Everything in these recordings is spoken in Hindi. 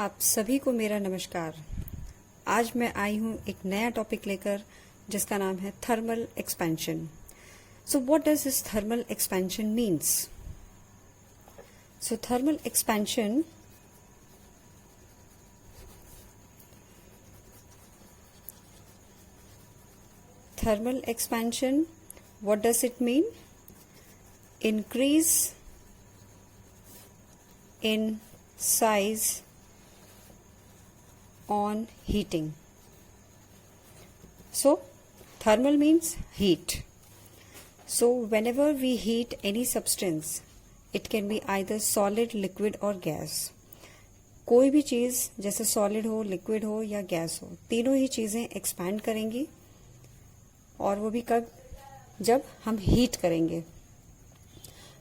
आप सभी को मेरा नमस्कार। आज मैं आई हूँ एक नया टॉपिक लेकर जिसका नाम है thermal expansion. So what does this thermal expansion means? So thermal expansion what does it mean? Increase in size on heating. So thermal means heat. So whenever we heat any substance, it can be either solid, liquid or gas. कोई भी चीज़ जैसे सॉलिड हो, लिक्विड हो या गैस हो, तीनों ही चीज़ें एक्सपैंड करेंगी। और वो भी कब? जब हम हीट करेंगे।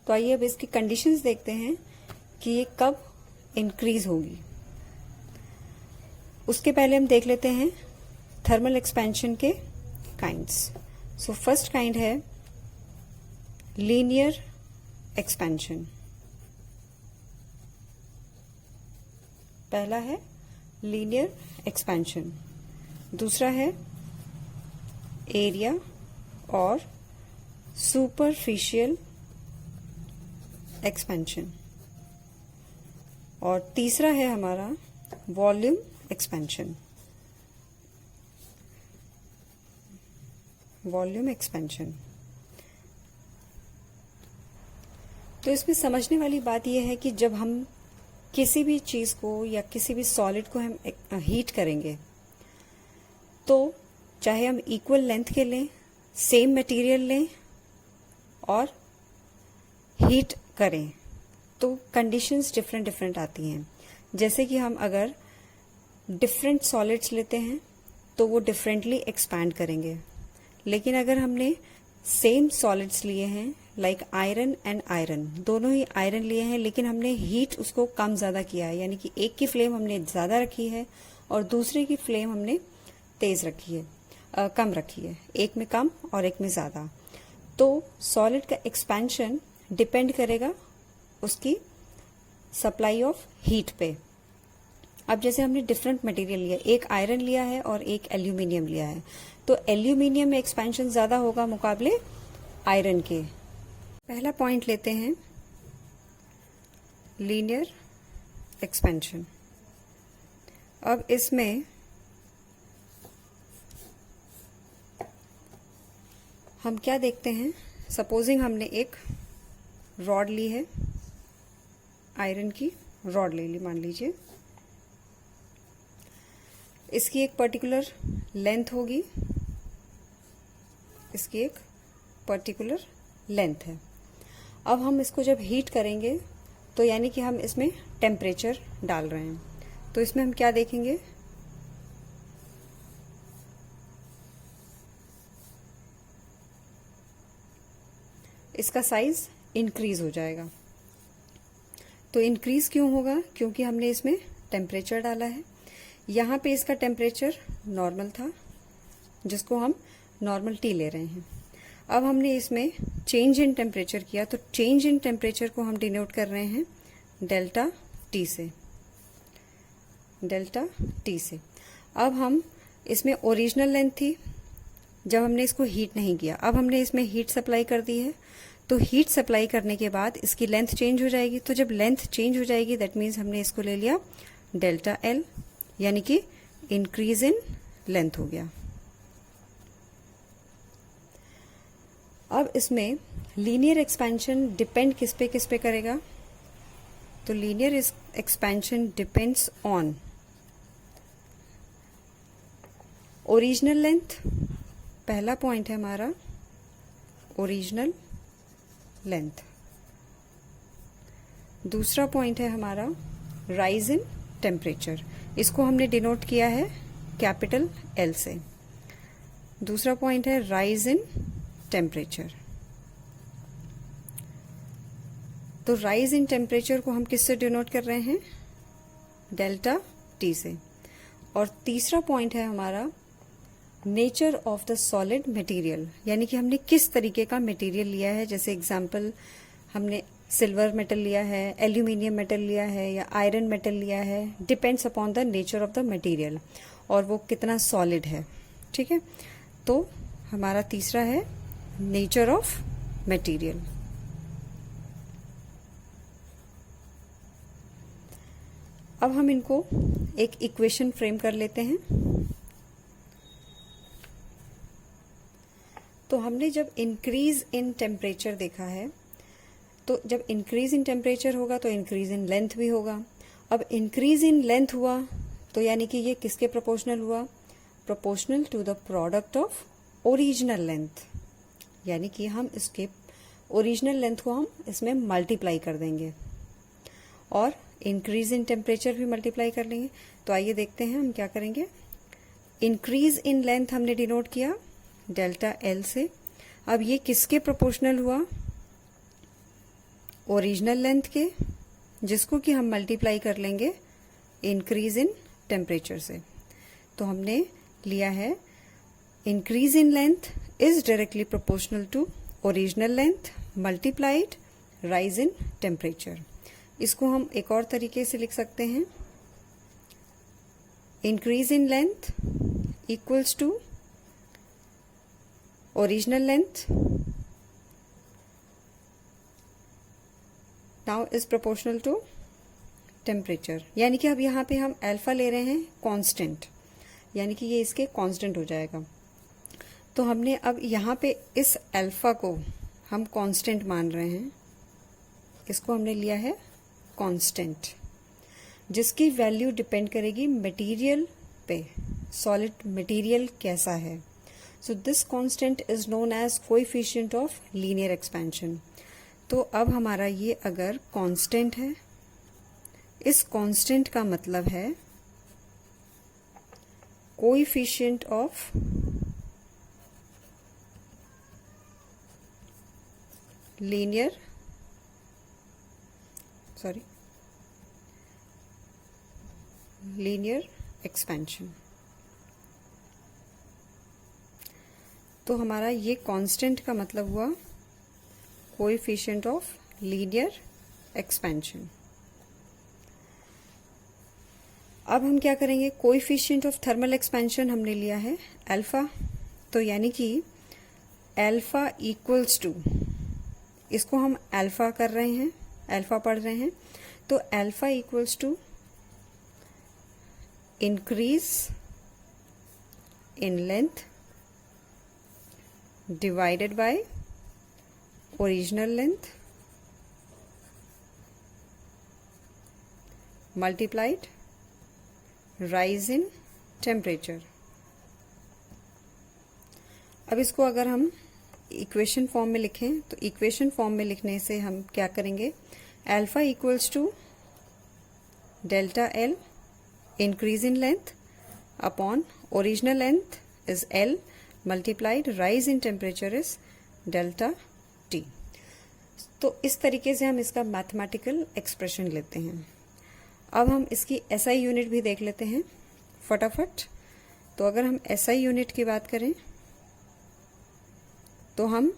तो आइए अब इसकी कंडीशंस देखते हैं कि ये कब इंक्रीज होगी। उसके पहले हम देख लेते हैं थर्मल एक्सपेंशन के काइंड्स। सो फर्स्ट काइंड है लीनियर एक्सपेंशन। पहला है लीनियर एक्सपेंशन। दूसरा है एरिया और सुपरफिशियल एक्सपेंशन। और तीसरा है हमारा वॉल्यूम एक्सपेंशन। Volume expansion. तो इसमें समझने वाली बात यह है कि जब हम किसी भी चीज को या किसी भी सॉलिड को हम हीट करेंगे, तो चाहे हम इक्वल लेंथ के लें, सेम मटेरियल लें और हीट करें, तो कंडीशंस डिफरेंट आती हैं। जैसे कि हम अगर डिफरेंट सॉलिड्स लेते हैं तो वो डिफरेंटली एक्सपैंड करेंगे। लेकिन अगर हमने सेम सॉलिड्स लिए हैं, लाइक आयरन एंड आयरन, दोनों ही आयरन लिए हैं, लेकिन हमने हीट उसको कम ज्यादा किया है, यानी कि एक की फ्लेम हमने ज्यादा रखी है और दूसरे की फ्लेम हमने तेज रखी है, कम रखी है, एक में कम और एक में ज्यादा। तो सॉलिड का एक्सपेंशन डिपेंड करेगा उसकी सप्लाई ऑफ हीट पे। अब जैसे हमने डिफरेंट मटेरियल लिया, एक आयरन लिया है और एक एल्यूमिनियम लिया है, तो एल्यूमिनियम में एक्सपेंशन ज्यादा होगा मुकाबले आयरन के। पहला पॉइंट लेते हैं लीनियर एक्सपेंशन। अब इसमें हम क्या देखते हैं, सपोजिंग हमने एक रॉड ली है, आयरन की रॉड ले ली मान लीजिए। इसकी एक पर्टिकुलर लेंथ होगी, इसकी एक पर्टिकुलर लेंथ है। अब हम इसको जब हीट करेंगे तो यानी कि हम इसमें टेम्परेचर डाल रहे हैं, तो इसमें हम क्या देखेंगे, इसका साइज इंक्रीज हो जाएगा। तो इंक्रीज क्यों होगा? क्योंकि हमने इसमें टेम्परेचर डाला है। यहाँ पे इसका टेम्परेचर नॉर्मल था, जिसको हम नॉर्मल टी ले रहे हैं। अब हमने इसमें चेंज इन टेम्परेचर किया, तो चेंज इन टेम्परेचर को हम डिनोट कर रहे हैं डेल्टा टी से। डेल्टा टी से। अब हम इसमें ओरिजिनल लेंथ थी जब हमने इसको हीट नहीं किया, अब हमने इसमें हीट सप्लाई कर दी है, तो हीट सप्लाई करने के बाद इसकी लेंथ चेंज हो जाएगी। तो जब लेंथ चेंज हो जाएगी, दैट मीन्स हमने इसको ले लिया डेल्टा एल, यानी कि इंक्रीज इन लेंथ हो गया। अब इसमें लीनियर एक्सपेंशन डिपेंड किस पे करेगा? तो linear expansion depends on original length. पहला पॉइंट है हमारा ओरिजिनल लेंथ। दूसरा पॉइंट है हमारा राइज इन टेम्परेचर, इसको हमने डिनोट किया है कैपिटल एल से। दूसरा पॉइंट है राइज इन टेम्परेचर। तो राइज इन टेम्परेचर को हम किससे डिनोट कर रहे हैं? डेल्टा टी से। और तीसरा पॉइंट है हमारा nature of the solid material, यानी कि हमने किस तरीके का मटेरियल लिया है। जैसे एग्जांपल, हमने सिल्वर मेटल लिया है, एल्यूमिनियम मेटल लिया है या आयरन मेटल लिया है, depends upon the nature of the material और वो कितना सॉलिड है। ठीक है, तो हमारा तीसरा है नेचर ऑफ मटेरियल। अब हम इनको एक इक्वेशन फ्रेम कर लेते हैं। तो हमने जब इंक्रीज इन टेम्परेचर देखा है, तो जब इंक्रीज इन टेम्परेचर होगा तो इंक्रीज इन लेंथ भी होगा। अब इंक्रीज इन लेंथ हुआ तो यानी कि ये किसके प्रोपोर्शनल हुआ? Proportional to the product of original length, यानी कि हम इसके ओरिजिनल लेंथ को हम इसमें मल्टीप्लाई कर देंगे और इंक्रीज इन टेम्परेचर भी मल्टीप्लाई कर लेंगे। तो आइए देखते हैं हम क्या करेंगे। इंक्रीज इन लेंथ हमने डिनोट किया डेल्टा एल से। अब ये किसके प्रोपोर्शनल हुआ? ओरिजिनल लेंथ के, जिसको कि हम मल्टीप्लाई कर लेंगे इंक्रीज इन टेम्परेचर से। तो हमने लिया है increase in length is directly proportional to original length multiplied rise in temperature. इसको हम एक और तरीके से लिख सकते हैं, increase in length equals to original length now is proportional to temperature. यानी कि अब यहाँ पे हम अल्फा ले रहे हैं कांस्टेंट, यानी कि ये इसके कांस्टेंट हो जाएगा। तो हमने अब यहाँ पे इस अल्फा को हम कांस्टेंट मान रहे हैं, इसको हमने लिया है कांस्टेंट, जिसकी वैल्यू डिपेंड करेगी मटेरियल पे, सॉलिड मटेरियल कैसा है। So this constant is known as coefficient of linear expansion. तो अब हमारा ये अगर कांस्टेंट है, इस कांस्टेंट का मतलब है कोएफिशिएंट ऑफ लीनियर एक्सपेंशन। तो हमारा ये कांस्टेंट का मतलब हुआ कोएफिशिएंट ऑफ लीनियर एक्सपेंशन। अब हम क्या करेंगे, कोएफिशिएंट ऑफ थर्मल एक्सपेंशन हमने लिया है अल्फा, तो यानी कि अल्फा इक्वल्स टू, इसको हम अल्फा कर रहे हैं, अल्फा पढ़ रहे हैं, तो alpha equals to increase in length divided by original length multiplied rise in temperature. अब इसको अगर हम इक्वेशन फॉर्म में लिखें, तो इक्वेशन फॉर्म में लिखने से हम क्या करेंगे, alpha equals to delta L increase in length upon original length is L multiplied rise in temperature is delta T. तो इस तरीके से हम इसका मैथमेटिकल एक्सप्रेशन लेते हैं। अब हम इसकी एसआई यूनिट भी देख लेते हैं फटाफट। तो अगर हम एसआई यूनिट की बात करें तो हम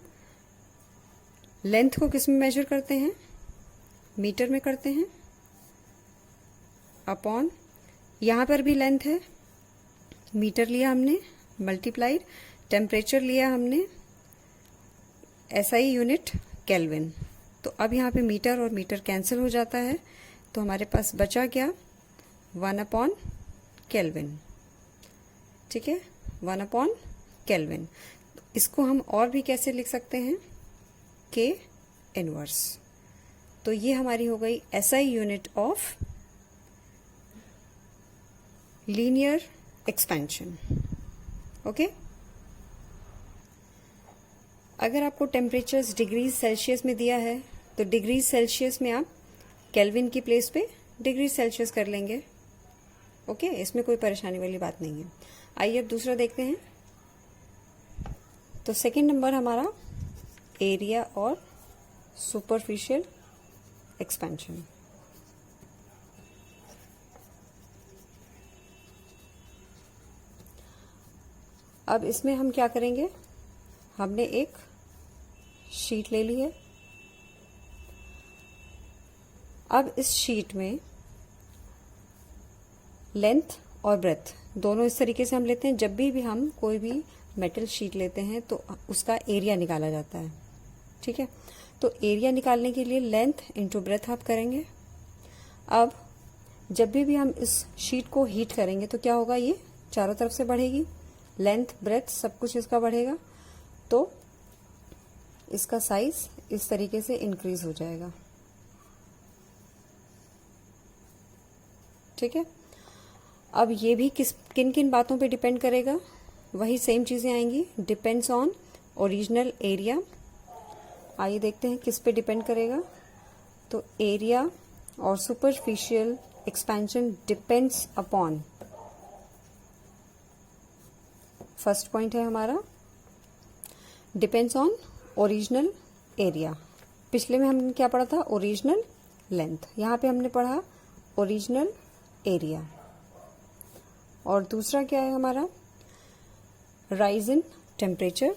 लेंथ को किस में मेजर करते हैं, मीटर में करते हैं, अपॉन यहाँ पर भी लेंथ है, मीटर लिया हमने, मल्टीप्लाइड टेम्परेचर लिया हमने, एसआई यूनिट केल्विन। तो अब यहाँ पे मीटर और मीटर कैंसिल हो जाता है, तो हमारे पास बचा क्या, 1 केल्विन। ठीक है, 1 केल्विन। इसको हम और भी कैसे लिख सकते हैं, के इनवर्स। तो ये हमारी हो गई SI unit of linear expansion. Okay, अगर आपको टेम्परेचर्स डिग्रीज सेल्सियस में दिया है तो डिग्रीज सेल्सियस में आप केल्विन की प्लेस पे डिग्री सेल्सियस कर लेंगे। ओके, इसमें कोई परेशानी वाली बात नहीं है। आइए अब दूसरा देखते हैं। तो सेकंड नंबर हमारा एरिया और सुपरफिशियल एक्सपेंशन। अब इसमें हम क्या करेंगे, हमने एक शीट ले ली है, अब इस शीट में लेंथ और ब्रेथ दोनों इस तरीके से हम लेते हैं। जब भी हम कोई भी मेटल शीट लेते हैं तो उसका एरिया निकाला जाता है, ठीक है। तो एरिया निकालने के लिए लेंथ इंटू ब्रेथ आप करेंगे। अब जब भी हम इस शीट को हीट करेंगे तो क्या होगा, ये चारों तरफ से बढ़ेगी, लेंथ ब्रेथ सब कुछ इसका बढ़ेगा, तो इसका साइज इस तरीके से इंक्रीज हो जाएगा, ठीक है। अब ये भी किन किन बातों पे डिपेंड करेगा, वही सेम चीजें आएंगी। Depends on original area. आइए देखते हैं किस पे डिपेंड करेगा। तो एरिया और superficial expansion depends upon, first point है हमारा डिपेंड्स ऑन ओरिजिनल एरिया। पिछले में हमने क्या पढ़ा था, ओरिजिनल लेंथ। यहां पे हमने पढ़ा ओरिजिनल एरिया। और दूसरा क्या है हमारा, राइज इन टेम्परेचर।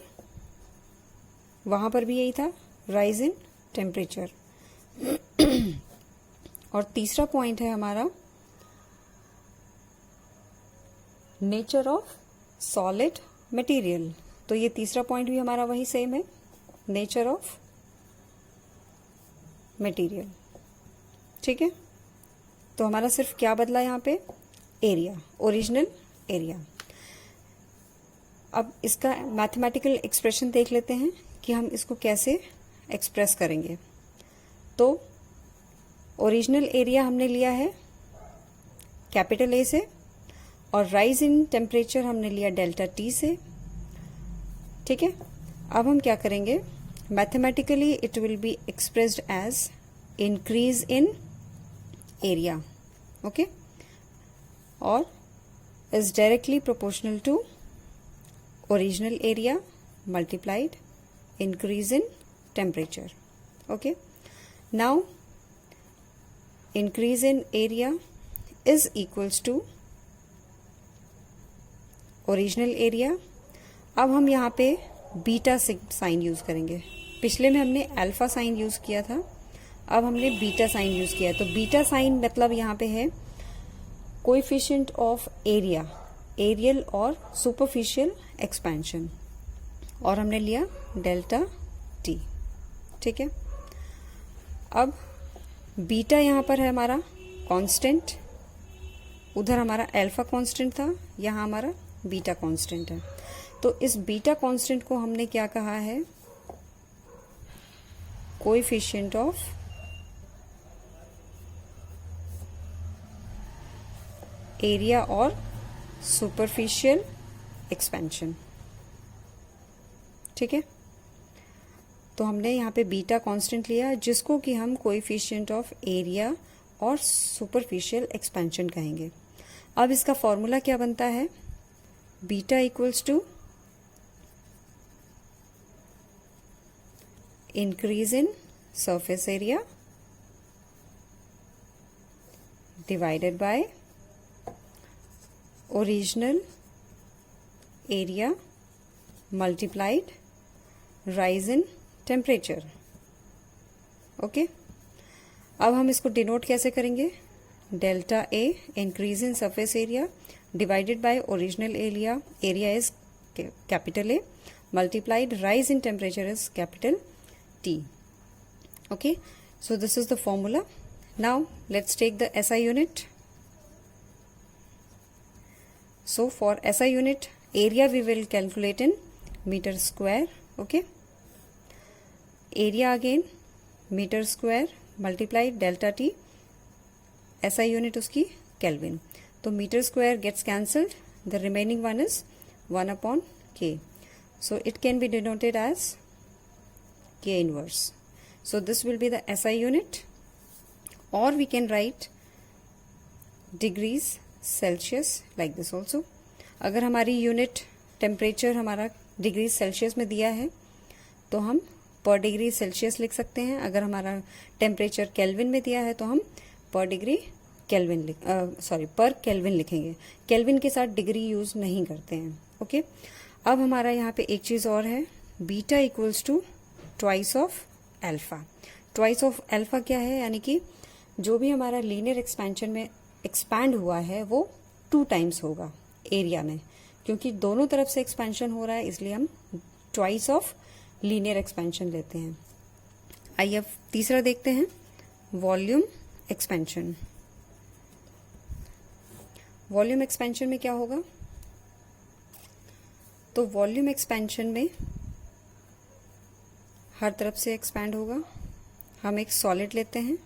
वहां पर भी यही था, राइज इन टेम्परेचर। और तीसरा पॉइंट है हमारा नेचर ऑफ सॉलिड मटेरियल। तो ये तीसरा पॉइंट भी हमारा वही सेम है, नेचर ऑफ मटेरियल, ठीक है। तो हमारा सिर्फ क्या बदला यहाँ पे, एरिया, ओरिजिनल एरिया। अब इसका मैथमेटिकल एक्सप्रेशन देख लेते हैं कि हम इसको कैसे एक्सप्रेस करेंगे। तो ओरिजिनल एरिया हमने लिया है कैपिटल ए से, और राइज इन टेम्परेचर हमने लिया डेल्टा टी से, ठीक है। अब हम क्या करेंगे, mathematically it will be expressed as increase in area, okay, और is directly proportional to original area multiplied increase in temperature, okay. Now increase in area is equals to original area। अब हम यहाँ पे बीटा साइन यूज करेंगे। पिछले में हमने अल्फा साइन यूज किया था, अब हमने बीटा साइन यूज किया। तो बीटा साइन मतलब यहाँ पे है कोएफिशिएंट ऑफ एरिया, एरियल और सुपरफिशियल एक्सपेंशन, और हमने लिया डेल्टा टी, ठीक है। अब बीटा यहां पर है हमारा कांस्टेंट, उधर हमारा अल्फा कांस्टेंट था, यहां हमारा बीटा कांस्टेंट है। तो इस बीटा कांस्टेंट को हमने क्या कहा है, कोएफिशिएंट ऑफ एरिया और सुपरफिशियल एक्सपेंशन, ठीक है। तो हमने यहाँ पे बीटा कांस्टेंट लिया जिसको कि हम कोएफिशिएंट ऑफ एरिया और सुपरफिशियल एक्सपेंशन कहेंगे। अब इसका फॉर्मूला क्या बनता है, beta equals to increase in surface area divided by original area multiplied rise in temperature, okay. अब हम इसको डिनोट कैसे करेंगे, delta A increase in surface area divided by original area, area is capital A multiplied rise in temperature is capital T, okay. So this is the formula. Now let's take the SI unit. So for SI unit area we will calculate in meter square, okay. Area again meter square multiplied delta T, SI unit उसकी Kelvin। तो meter square gets cancelled, the remaining one is 1 upon K, so it can be denoted as K inverse। So this will be the SI unit, or we can write degrees Celsius like this also. अगर हमारी यूनिट टेम्परेचर हमारा डिग्री सेल्सियस में दिया है तो हम पर डिग्री सेल्सियस लिख सकते हैं। अगर हमारा टेम्परेचर केल्विन में दिया है तो हम पर डिग्री केल्विन पर केल्विन लिखेंगे। केल्विन के साथ डिग्री यूज नहीं करते हैं, ओके। अब हमारा यहाँ पे एक चीज और है, beta equals to twice of alpha. Twice of alpha क्या है, यानी कि जो भी हमारा लीनियर एक्सपेंशन में एक्सपैंड हुआ है वो 2 टाइम्स होगा एरिया में, क्योंकि दोनों तरफ से एक्सपेंशन हो रहा है, इसलिए हम ट्वाइस ऑफ लीनियर एक्सपेंशन लेते हैं। आइए अब तीसरा देखते हैं, वॉल्यूम एक्सपेंशन। वॉल्यूम एक्सपेंशन में क्या होगा? तो वॉल्यूम एक्सपेंशन में हर तरफ से एक्सपैंड होगा। हम एक सॉलिड लेते हैं,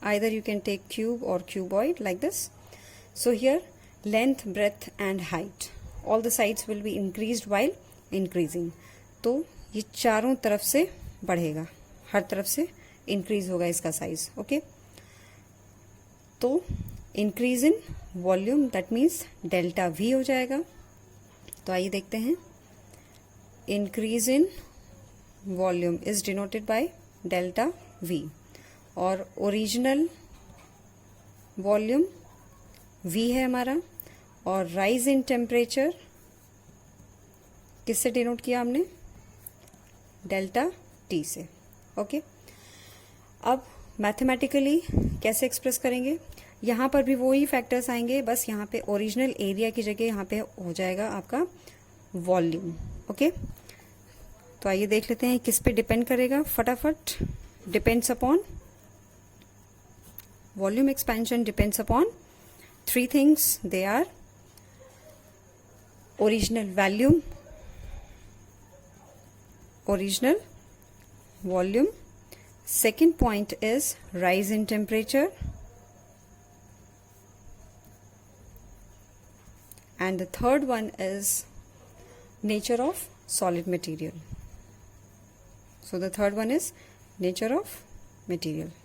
either you can take cube और cuboid like this. So here length, breadth and height, all the sides will be increased while increasing. तो ये चारों तरफ से बढ़ेगा, हर तरफ से इंक्रीज होगा इसका साइज। ओके, तो increase in volume that means delta we हो जाएगा। तो आइए देखते हैं, increase in volume is denoted by delta we, और ओरिजिनल वॉल्यूम वी है हमारा, और राइज इन टेम्परेचर किससे डिनोट किया हमने? डेल्टा टी से। ओके, अब मैथमेटिकली कैसे एक्सप्रेस करेंगे? यहाँ पर भी वही फैक्टर्स आएंगे, बस यहाँ पे ओरिजिनल एरिया की जगह यहाँ पे हो जाएगा आपका वॉल्यूम। ओके, तो आइए देख लेते हैं किस पे डिपेंड करेगा फटाफट। Depends upon volume expansion, depends upon 3 things. They are original volume, original volume. Second point is rise in temperature, and the third one is nature of solid material. So the third one is nature of material.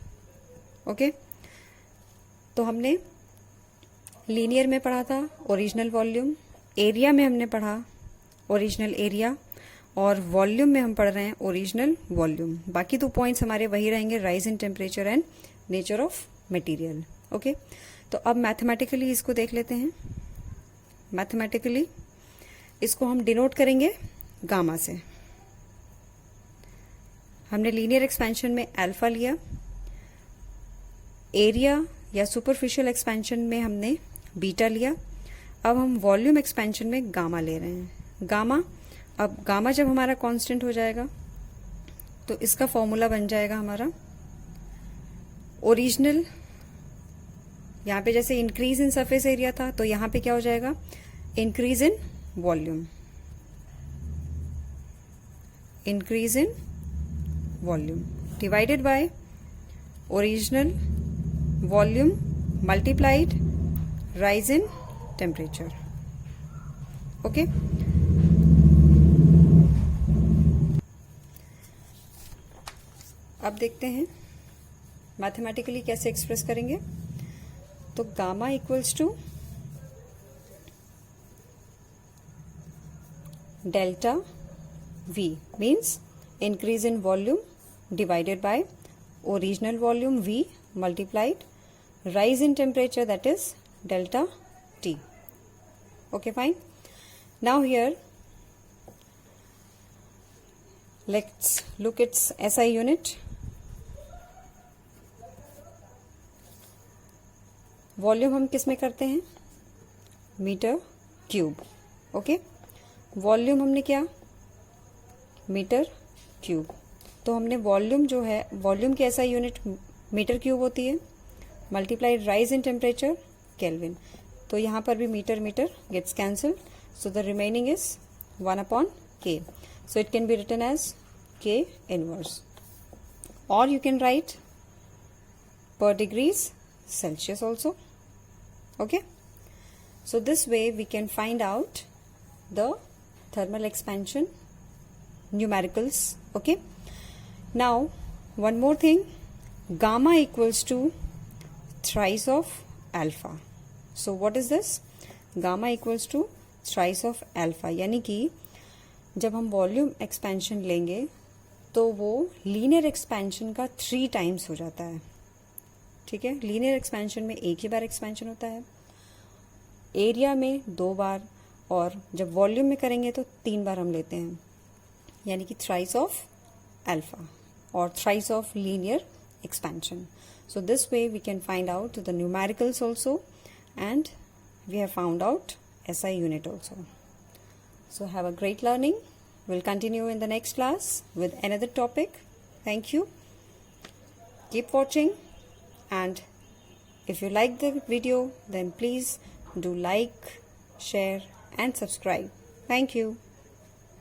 Okay, तो हमने लीनियर में पढ़ा था ओरिजिनल वॉल्यूम, एरिया में हमने पढ़ा ओरिजिनल एरिया, और वॉल्यूम में हम पढ़ रहे हैं ओरिजिनल वॉल्यूम। बाकी 2 पॉइंट्स हमारे वही रहेंगे, rise in temperature and nature of material. Okay, तो अब मैथमेटिकली इसको देख लेते हैं। मैथमेटिकली इसको हम डिनोट करेंगे गामा से। हमने लीनियर एक्सपेंशन में अल्फा लिया, एरिया या सुपरफिशियल एक्सपेंशन में हमने बीटा लिया, अब हम वॉल्यूम एक्सपेंशन में गामा ले रहे हैं। गामा, अब गामा जब हमारा कांस्टेंट हो जाएगा तो इसका फॉर्मूला बन जाएगा हमारा ओरिजिनल, यहाँ पे जैसे इंक्रीज इन सरफेस एरिया था तो यहाँ पे क्या हो जाएगा? Increase in volume, increase in volume divided by original volume multiplied rise in temperature. Okay, अब देखते हैं मैथमेटिकली कैसे एक्सप्रेस करेंगे। तो gamma equals to delta V means increase in volume divided by original volume V multiplied rise in temperature that is delta T. Okay, fine. Now here let's look its SI unit. Volume हम किस में करते हैं? Metre cube. ओके, वॉल्यूम हमने क्या? Metre cube. तो हमने वॉल्यूम जो है, वॉल्यूम की SI यूनिट मीटर क्यूब होती है, multiplied rise in temperature kelvin. तो यहाँ पर भी metre metre gets cancelled, so the remaining is 1/K. So it can be written as K inverse, or you can write per degrees Celsius also. Okay, so this way we can find out the thermal expansion numericals. Okay, now one more thing, gamma equals to thrice of alpha. So what is this? Gamma equals to thrice of alpha, यानी कि जब हम वॉल्यूम एक्सपेंशन लेंगे तो वो लीनियर एक्सपेंशन का 3 टाइम्स हो जाता है। ठीक है, लीनियर एक्सपेंशन में एक ही बार एक्सपेंशन होता है, एरिया में 2 बार, और जब वॉल्यूम में करेंगे तो 3 बार हम लेते हैं, यानी कि थ्राइस ऑफ अल्फा और thrice of linear expansion. So this way we can find out the numericals also, and we have found out SI unit also. So have a great learning. We'll continue in the next class with another topic. Thank you. Keep watching, and if you like the video, then please do like, share and subscribe. Thank you.